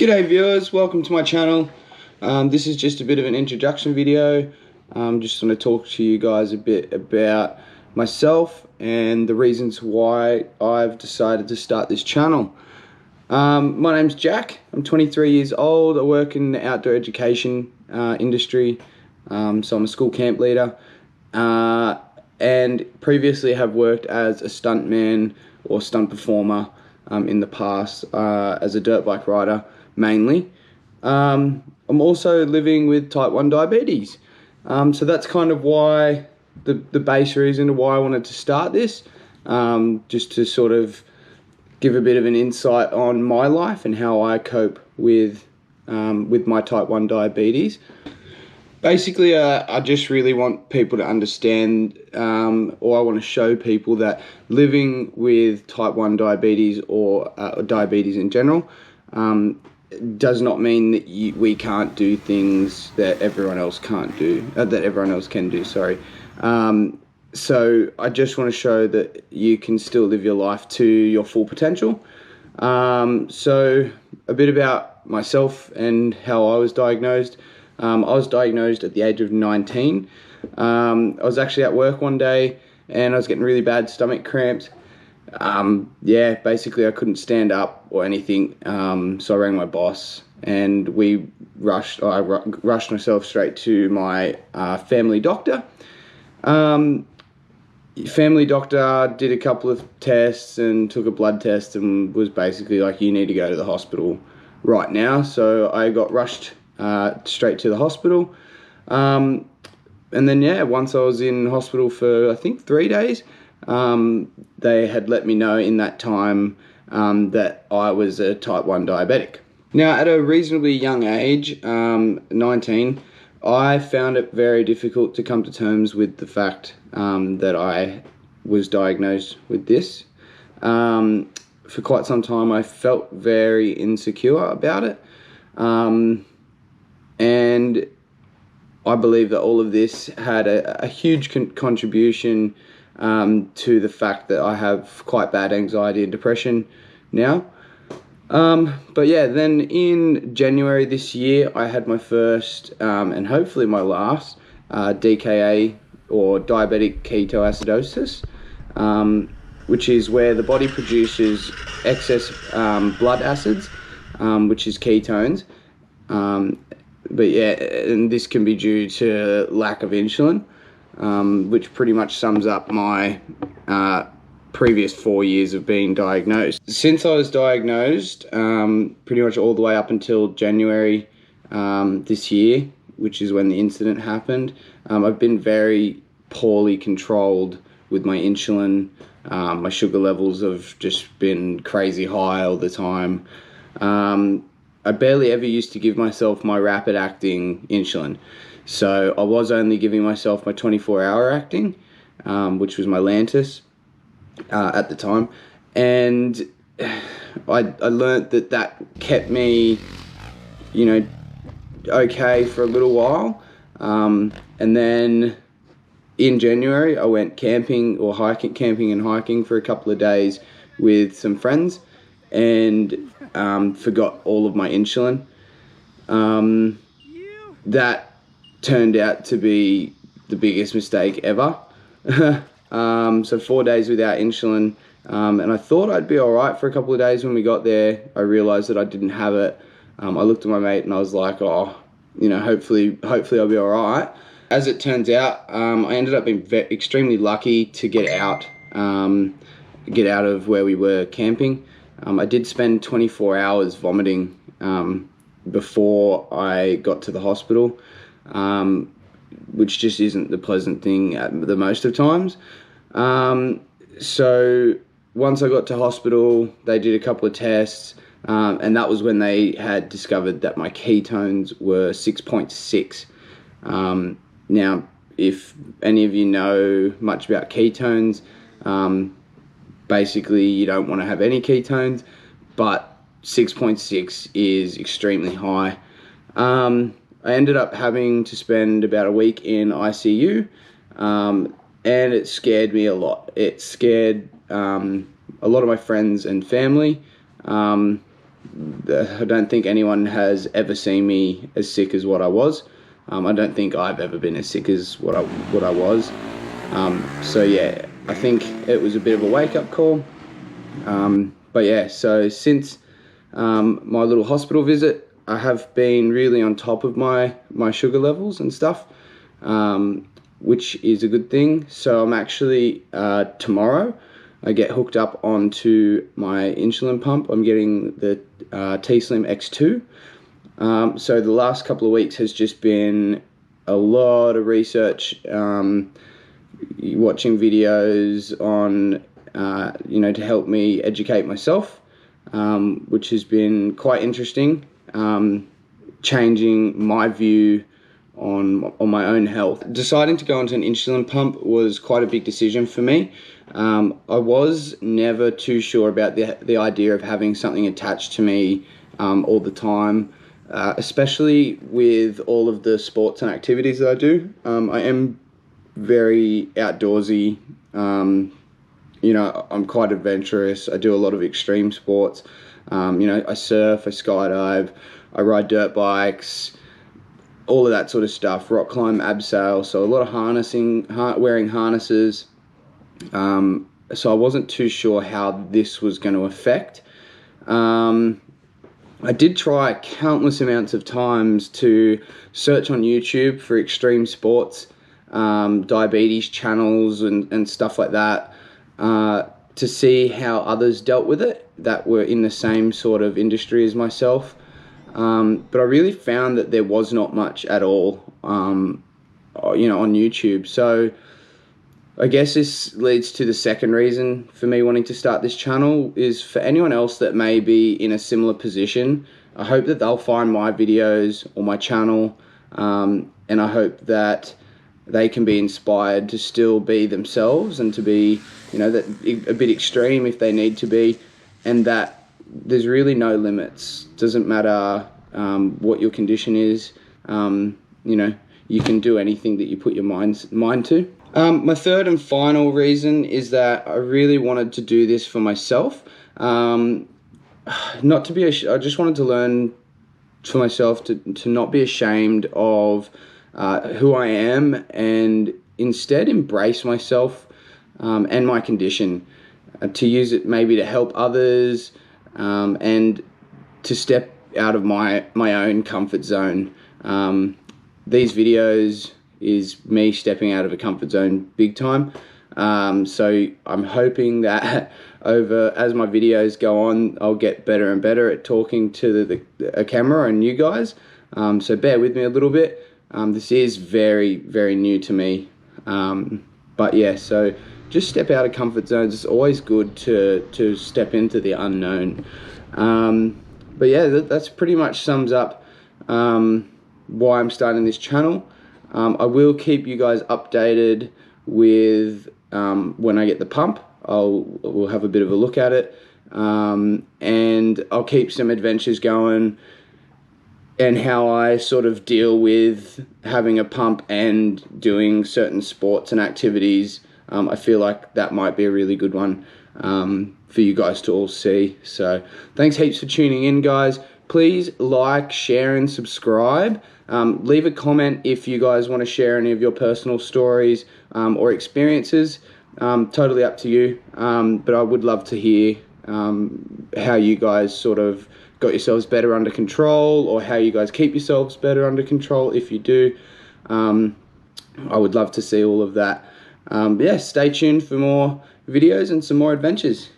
G'day viewers, welcome to my channel. This is just a bit of an introduction video. Just want to talk to you guys a bit about myself and the reasons why I've decided to start this channel. My name's Jack, I'm 23 years old, I work in the outdoor education industry, so I'm a school camp leader, and previously have worked as a stuntman or stunt performer in the past as a dirt bike rider mainly. I'm also living with type 1 diabetes, so that's kind of why the base reason to why I wanted to start this, just to sort of give a bit of an insight on my life and how I cope with my type 1 diabetes. Basically, I just really want people to understand, or I want to show people that living with type 1 diabetes or diabetes in general does not mean that we can't do things that everyone else can't do, that everyone else can do, sorry. So I just want to show that you can still live your life to your full potential. So a bit about myself and how I was diagnosed. I was diagnosed at the age of 19. I was actually at work one day and I was getting really bad stomach cramps. Yeah, basically I couldn't stand up or anything, so I rang my boss and I rushed myself straight to my family doctor. Family doctor did a couple of tests and took a blood test and was basically like, you need to go to the hospital right now. So I got rushed straight to the hospital, and then yeah, once I was in hospital for I think 3 days, they had let me know in that time that I was a type 1 diabetic. Now at a reasonably young age, 19, I found it very difficult to come to terms with the fact that I was diagnosed with this. For quite some time I felt very insecure about it. And I believe that all of this had a huge contribution to the fact that I have quite bad anxiety and depression now. But yeah, then in January this year, I had my first and hopefully my last DKA, or diabetic ketoacidosis, which is where the body produces excess blood acids, which is ketones. But yeah, and this can be due to lack of insulin, which pretty much sums up my previous 4 years of being diagnosed. Since I was diagnosed, pretty much all the way up until January this year, which is when the incident happened, I've been very poorly controlled with my insulin. My sugar levels have just been crazy high all the time. I barely ever used to give myself my rapid acting insulin. So I was only giving myself my 24-hour acting, which was my Lantus at the time. And I learnt that kept me, you know, okay for a little while. And then in January, I went camping and hiking for a couple of days with some friends, and forgot all of my insulin. That turned out to be the biggest mistake ever. So 4 days without insulin, and I thought I'd be alright for a couple of days. When we got there, I realised that I didn't have it. I looked at my mate and I was like, oh, you know, hopefully I'll be alright. As it turns out, I ended up being extremely lucky to get out of where we were camping. I did spend 24 hours vomiting before I got to the hospital, which just isn't the pleasant thing at the most of times. So once I got to hospital, they did a couple of tests, and that was when they had discovered that my ketones were 6.6. Now, if any of you know much about ketones, basically you don't want to have any ketones, but 6.6 is extremely high. I ended up having to spend about a week in ICU, and it scared me a lot. It scared a lot of my friends and family, I don't think anyone has ever seen me as sick as what I was. I don't think I've ever been as sick as what I was. So yeah, I think it was a bit of a wake-up call. But yeah, so since my little hospital visit, I have been really on top of my sugar levels and stuff, which is a good thing. So I'm actually, tomorrow, I get hooked up onto my insulin pump. I'm getting the T-Slim X2. So the last couple of weeks has just been a lot of research, watching videos on, to help me educate myself, which has been quite interesting, changing my view on my own health. Deciding to go onto an insulin pump was quite a big decision for me. I was never too sure about the idea of having something attached to me all the time, especially with all of the sports and activities that I do. I am very outdoorsy. I'm quite adventurous. I do a lot of extreme sports. I surf, I skydive, I ride dirt bikes, all of that sort of stuff. Rock climb, abseil. So a lot of harnessing, wearing harnesses. So I wasn't too sure how this was going to affect. I did try countless amounts of times to search on YouTube for extreme sports, diabetes channels and stuff like that, to see how others dealt with it that were in the same sort of industry as myself. But I really found that there was not much at all, on YouTube. So I guess this leads to the second reason for me wanting to start this channel, is for anyone else that may be in a similar position. I hope that they'll find my videos or my channel, and I hope that they can be inspired to still be themselves and to be, that a bit extreme if they need to be, and that there's really no limits. Doesn't matter what your condition is. You can do anything that you put your mind to. My third and final reason is that I really wanted to do this for myself. I just wanted to learn for myself to not be ashamed of who I am, and instead embrace myself and my condition, to use it maybe to help others, and to step out of my own comfort zone. These videos is me stepping out of a comfort zone big time. So I'm hoping that as my videos go on, I'll get better and better at talking to a camera and you guys. So bear with me a little bit. This is very, very new to me. But yeah, so just step out of comfort zones. It's always good to step into the unknown. But yeah, that's pretty much sums up why I'm starting this channel. I will keep you guys updated with when I get the pump. We'll have a bit of a look at it, and I'll keep some adventures going, and how I sort of deal with having a pump and doing certain sports and activities. I feel like that might be a really good one for you guys to all see. So thanks heaps for tuning in, guys. Please like, share, and subscribe. Leave a comment if you guys want to share any of your personal stories or experiences. Totally up to you. But I would love to hear how you guys sort of got yourselves better under control, or how you guys keep yourselves better under control if you do. I would love to see all of that. Yeah, stay tuned for more videos and some more adventures.